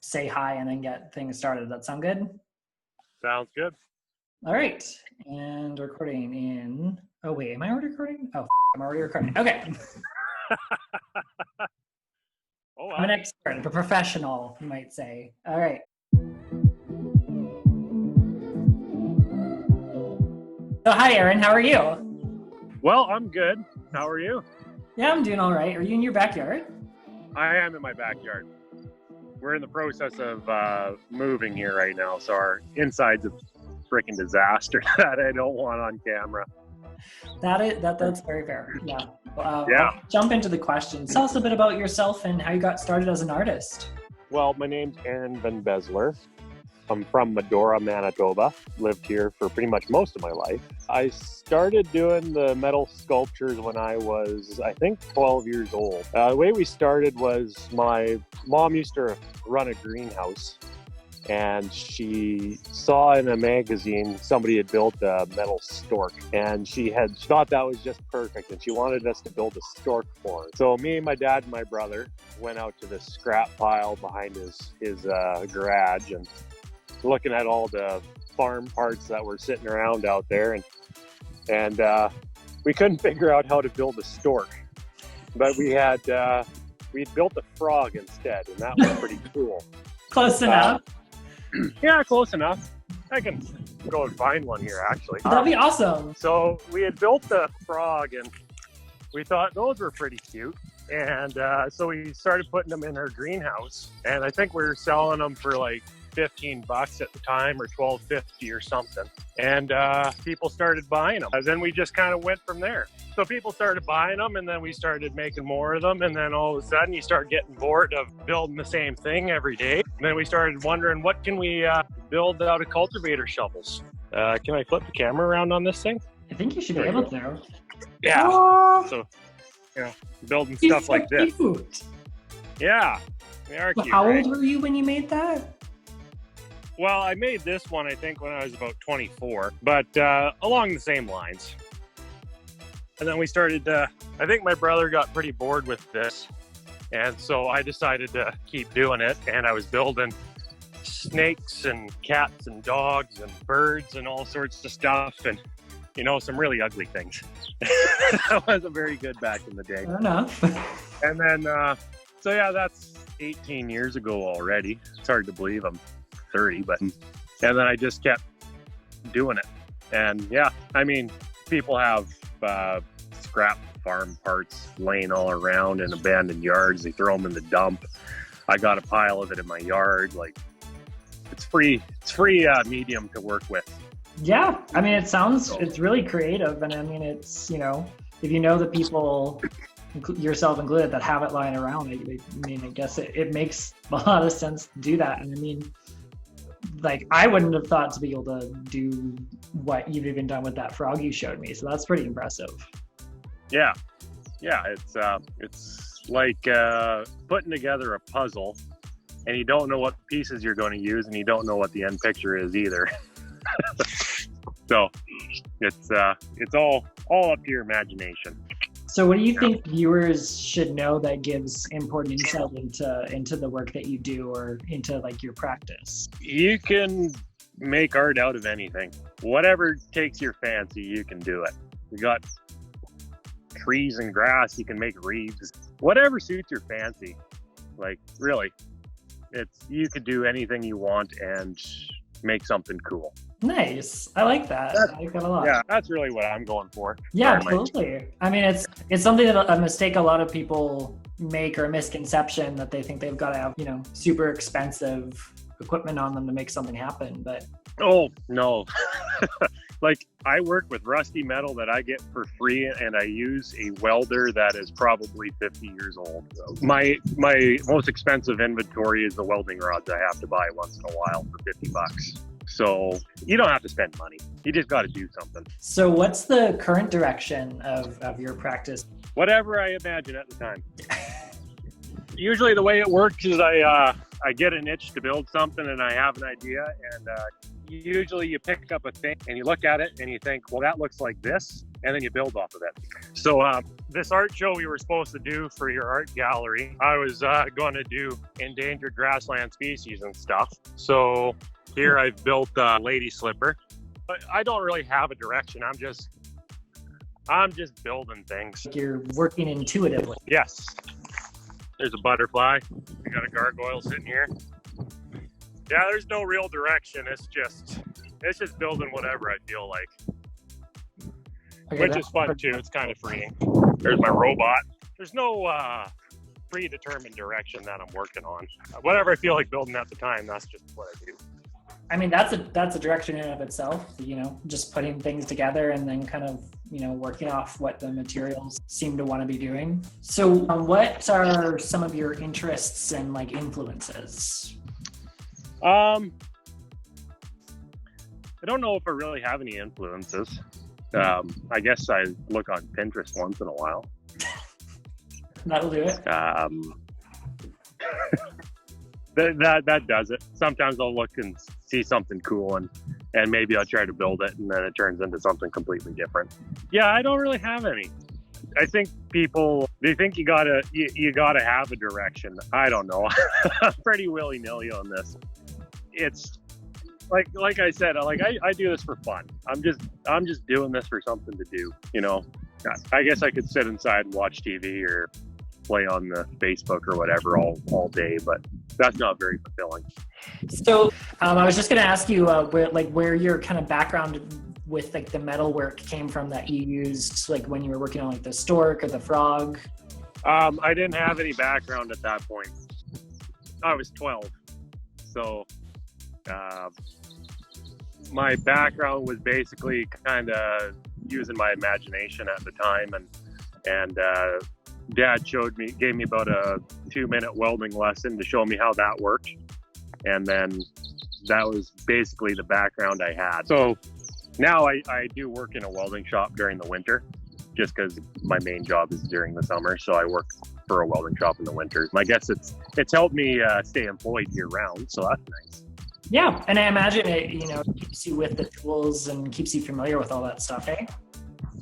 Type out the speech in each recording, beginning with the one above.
say hi and then get things started. That sound good? Sounds good. All right. And recording in... Oh, wait. Am I already recording? Oh, I'm already recording. Okay. Oh, wow. I'm an expert, a professional, you might say. All right. So hi, Aaron. How are you? Well, I'm good. How are you? Yeah, I'm doing all right. Are you in your backyard? I am in my backyard. We're in the process of moving here right now, so our inside's a freaking disaster that I don't want on camera. That's very fair. Yeah. Yeah. I'll jump into the questions. Tell us a bit about yourself and how you got started as an artist. Well, my name's Aaron Vanbeselaere. I'm from Medora, Manitoba. Lived here for pretty much most of my life. I started doing the metal sculptures when I was, I think, 12 years old. The way we started was my mom used to run a greenhouse, and she saw in a magazine somebody had built a metal stork, and she had thought that was just perfect, and she wanted us to build a stork for her. So me, my dad, and my brother went out to the scrap pile behind his garage and looking at all the farm parts that were sitting around out there, and we couldn't figure out how to build a stork, but we'd built a frog instead, and that was pretty cool. Close enough. Yeah, close enough. I can go and find one here, actually. That'd be awesome. So we had built the frog, and we thought those were pretty cute. And so we started putting them in our greenhouse. And I think we were selling them for like $15 at the time, or $12.50 or something. And people started buying them. And then we just kind of went from there. So people started buying them, and then we started making more of them. And then all of a sudden you start getting bored of building the same thing every day. And then we started wondering, what can we build out of cultivator shovels? Can I flip the camera around on this thing? I think you should be able to. Yeah. Oh, So, building stuff like this. Cute. Yeah. They are cute. How right? old were you when you made that? Well, I made this one, I think, when I was about 24, but along the same lines. And then we started, I think my brother got pretty bored with this. And so I decided to keep doing it. And I was building snakes and cats and dogs and birds and all sorts of stuff. And, some really ugly things. That wasn't very good back in the day. Fair enough. And then, so yeah, that's 18 years ago already. It's hard to believe I'm 30, and then I just kept doing it. And yeah, I mean, people have scrap farm parts laying all around in abandoned yards. They throw them in the dump. I got a pile of it in my yard. Like, it's free medium to work with. Yeah, I mean, it's really creative, and I mean, it's, if you know the people, yourself included, that have it lying around, I guess it makes a lot of sense to do that. And I mean, like, I wouldn't have thought to be able to do what you've even done with that frog you showed me, so that's pretty impressive. Yeah, it's like putting together a puzzle, and you don't know what pieces you're going to use, and you don't know what the end picture is either. So it's all up to your imagination. So what do you think viewers should know that gives important insight into the work that you do, or into like your practice? You can make art out of anything. Whatever takes your fancy, you can do it. You got trees and grass, you can make wreaths. Whatever suits your fancy. Like, really, you could do anything you want and make something cool. Nice. I like that. I like that a lot. Yeah, that's really what I'm going for. Yeah, absolutely. I mean, it's something that a mistake a lot of people make, or a misconception, that they think they've got to have, super expensive equipment on them to make something happen. But oh, no. Like, I work with rusty metal that I get for free, and I use a welder that is probably 50 years old. My most expensive inventory is the welding rods I have to buy once in a while for $50. So you don't have to spend money. You just got to do something. So what's the current direction of your practice? Whatever I imagine at the time. Usually the way it works is I get an itch to build something and I have an idea, and usually you pick up a thing and you look at it and you think, well, that looks like this, and then you build off of it. So this art show we were supposed to do for your art gallery, I was going to do endangered grassland species and stuff. So here I've built a lady slipper, but I don't really have a direction. I'm just building things. You're working intuitively. Yes. There's a butterfly. I got a gargoyle sitting here. Yeah, there's no real direction. It's just building whatever I feel like. Okay, which is fun too. It's kind of freeing. There's my robot. There's no predetermined direction that I'm working on. Whatever I feel like building at the time, that's just what I do. I mean, that's a direction in and of itself, just putting things together and then kind of, working off what the materials seem to want to be doing. So what are some of your interests and like influences? I don't know if I really have any influences. I guess I look on Pinterest once in a while. That'll do it. That does it. Sometimes I'll look and see something cool and maybe I'll try to build it and then it turns into something completely different. Yeah, I don't really have any. I think people, they think you gotta have a direction. I don't know. I'm pretty willy-nilly on this. It's like I said, I do this for fun. I'm just doing this for something to do, I guess I could sit inside and watch TV or play on the Facebook or whatever all day, but that's not very fulfilling. So I was just going to ask you where your kind of background with like the metal work came from that you used like when you were working on like the stork or the frog. I didn't have any background at that point. I was 12, so my background was basically kind of using my imagination at the time, and Dad gave me about a 2-minute welding lesson to show me how that worked. And then that was basically the background I had. So now I do work in a welding shop during the winter, just because my main job is during the summer. So I work for a welding shop in the winter. I guess it's helped me stay employed year round. So that's nice. Yeah. And I imagine it, keeps you with the tools and keeps you familiar with all that stuff, eh?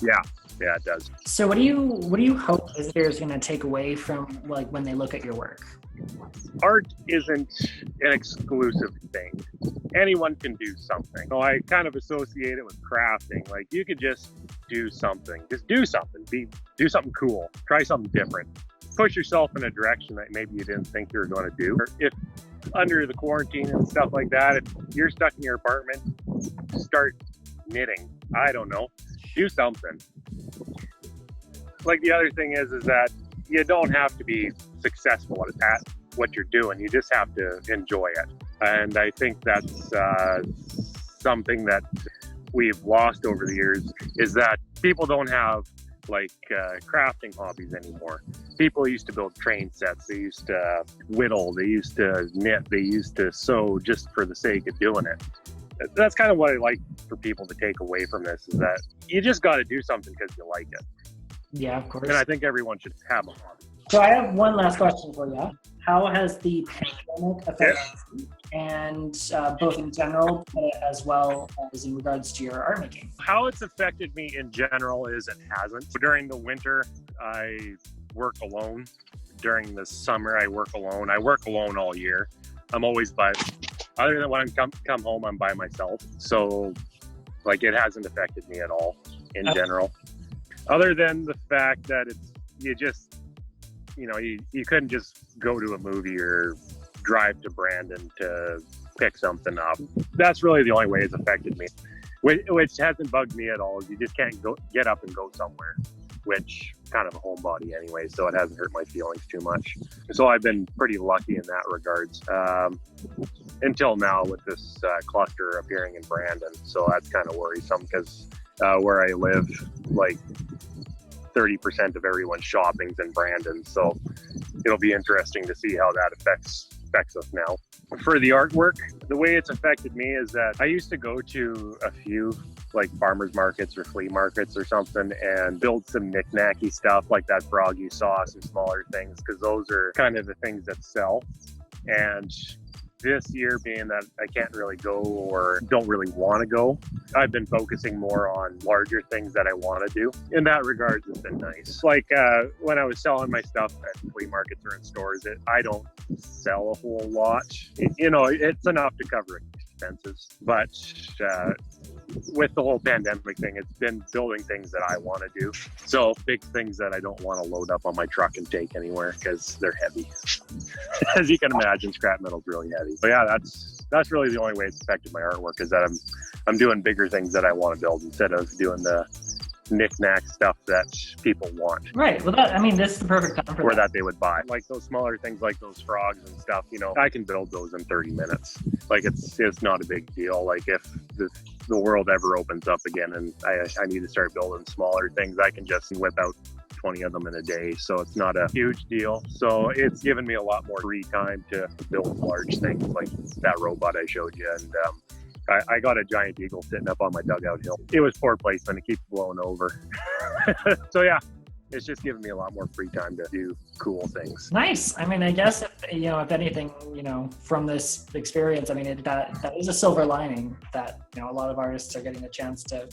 Yeah, it does. So what do you hope visitors are going to take away from like when they look at your work? Art isn't an exclusive thing. Anyone can do something. So I kind of associate it with crafting. Like you could just do something. Just do something. Do something cool. Try something different. Push yourself in a direction that maybe you didn't think you were going to do. If under the quarantine and stuff like that, if you're stuck in your apartment, start knitting. I don't know. Do something. Like the other thing is that you don't have to be successful at what you're doing. You just have to enjoy it. And I think that's something that we've lost over the years, is that people don't have like crafting hobbies anymore. People used to build train sets. They used to whittle. They used to knit. They used to sew just for the sake of doing it. That's kind of what I like for people to take away from this, is that you just got to do something because you like it. Yeah, of course. And I think everyone should have a hobby. So I have one last question for you. How has the pandemic affected you, and both in general as well as in regards to your art making? How it's affected me in general is it hasn't. During the winter, I work alone. During the summer, I work alone. I work alone all year. I'm always other than when I come home, I'm by myself. So like it hasn't affected me at all in general. Other than the fact that you couldn't just go to a movie or drive to Brandon to pick something up. That's really the only way it's affected me, which hasn't bugged me at all. You just can't get up and go somewhere, which kind of a homebody anyway, so it hasn't hurt my feelings too much. So I've been pretty lucky in that regards until now with this cluster appearing in Brandon. So that's kind of worrisome because where I live, like 30% of everyone's shopping's in Brandon. So it'll be interesting to see how that affects us now. For the artwork, the way it's affected me is that I used to go to a few like farmers markets or flea markets or something and build some knick-knacky stuff like that frog you saw, some smaller things, because those are kind of the things that sell. And this year, being that I can't really go or don't really want to go, I've been focusing more on larger things that I want to do. In that regard, it's been nice. Like when I was selling my stuff at flea markets or in stores, I don't sell a whole lot. It's enough to cover expenses. But with the whole pandemic thing, it's been building things that I want to do. So big things that I don't want to load up on my truck and take anywhere because they're heavy. As you can imagine, scrap metal's really heavy. But yeah, that's really the only way it's affected my artwork, is that I'm doing bigger things that I want to build instead of doing the knick-knack stuff that people want. Right. Well, this is the perfect time for that they would buy. Like those smaller things like those frogs and stuff, I can build those in 30 minutes. Like it's not a big deal. Like if the world ever opens up again and I need to start building smaller things, I can just whip out 20 of them in a day. So it's not a huge deal. So it's given me a lot more free time to build large things like that robot I showed you. And I got a giant eagle sitting up on my dugout hill. It was poor placement. It keeps blowing over. So yeah, it's just given me a lot more free time to do cool things. Nice. I guess if anything, from this experience, that is a silver lining that, a lot of artists are getting a chance to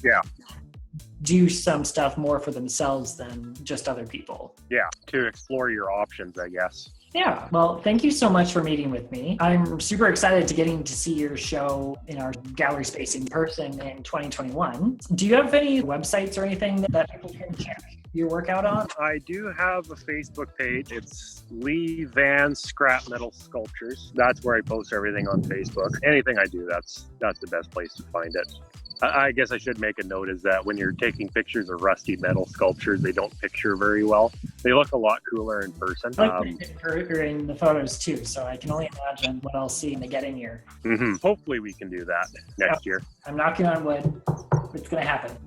do some stuff more for themselves than just other people. Yeah, to explore your options, I guess. Yeah. Well, thank you so much for meeting with me. I'm super excited to getting to see your show in our gallery space in person in 2021. Do you have any websites or anything that people can check your work out on? I do have a Facebook page. It's Lee Van Scrap Metal Sculptures. That's where I post everything on Facebook. Anything I do, that's the best place to find it. I guess I should make a note is that when you're taking pictures of rusty metal sculptures, they don't picture very well. They look a lot cooler in person. I like in the photos too, so I can only imagine what I'll see when they get in here. Mm-hmm. Hopefully we can do that next year. I'm knocking on wood. It's going to happen.